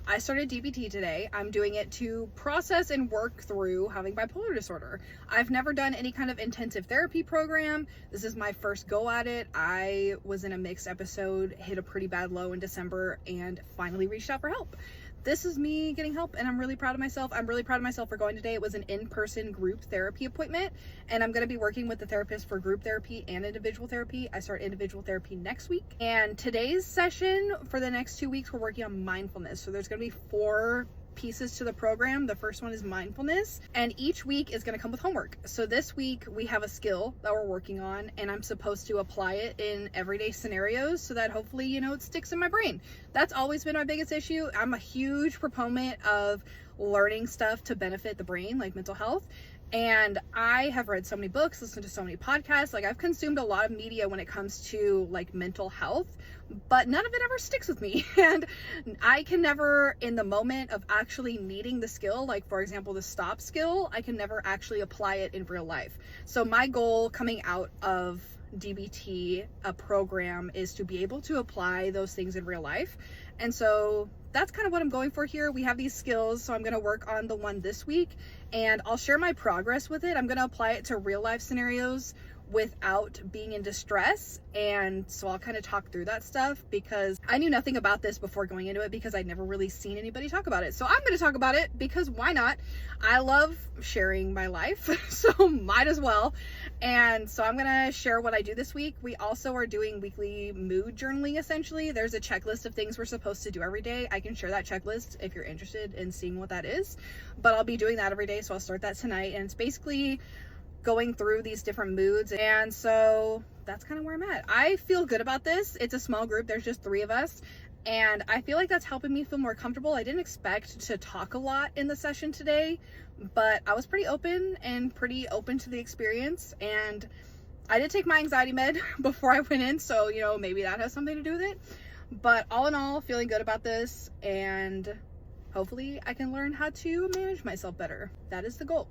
I started DBT today. I'm doing it to process and work through having bipolar disorder. I've never done any kind of intensive therapy program. This is my first go at it. I was in a mixed episode, hit a pretty bad low in December, and finally reached out for help. This is me getting help, and I'm really proud of myself. I'm really proud of myself for going today. It was an in-person group therapy appointment, and I'm going to be working with the therapist for group therapy and individual therapy. I start individual therapy next week, and today's session for the next 2 weeks, we're working on mindfulness. So there's going to be 4 pieces to the program. The first one is mindfulness, and each week is going to come with homework. So this week we have a skill that we're working on, and I'm supposed to apply it in everyday scenarios so that hopefully, it sticks in my brain. That's always been my biggest issue. I'm a huge proponent of learning stuff to benefit the brain, like mental health. And I have read so many books, listened to so many podcasts. Like, I've consumed a lot of media when it comes to like mental health, but none of it ever sticks with me. And I can never, in the moment of actually needing the skill, like for example, the stop skill, I can never actually apply it in real life. So my goal coming out of DBT, a program, is to be able to apply those things in real life. And so that's kind of what I'm going for here. We have these skills, so I'm going to work on the one this week, and I'll share my progress with it. I'm going to apply it to real life scenarios without being in distress. And so I'll kind of talk through that stuff, because I knew nothing about this before going into it, because I'd never really seen anybody talk about it. So I'm going to talk about it because why not? I love sharing my life, so might as well. And so I'm going to share what I do this week. We also are doing weekly mood journaling, essentially. There's a checklist of things we're supposed to do every day. I can share that checklist if you're interested in seeing what that is, but I'll be doing that every day. So I'll start that tonight, and it's basically going through these different moods. And so that's kind of where I'm at. I feel good about this. It's a small group. There's just 3 of us. And I feel like that's helping me feel more comfortable. I didn't expect to talk a lot in the session today, but I was pretty open to the experience. And I did take my anxiety med before I went in. So, maybe that has something to do with it. But all in all, feeling good about this. And hopefully I can learn how to manage myself better. That is the goal.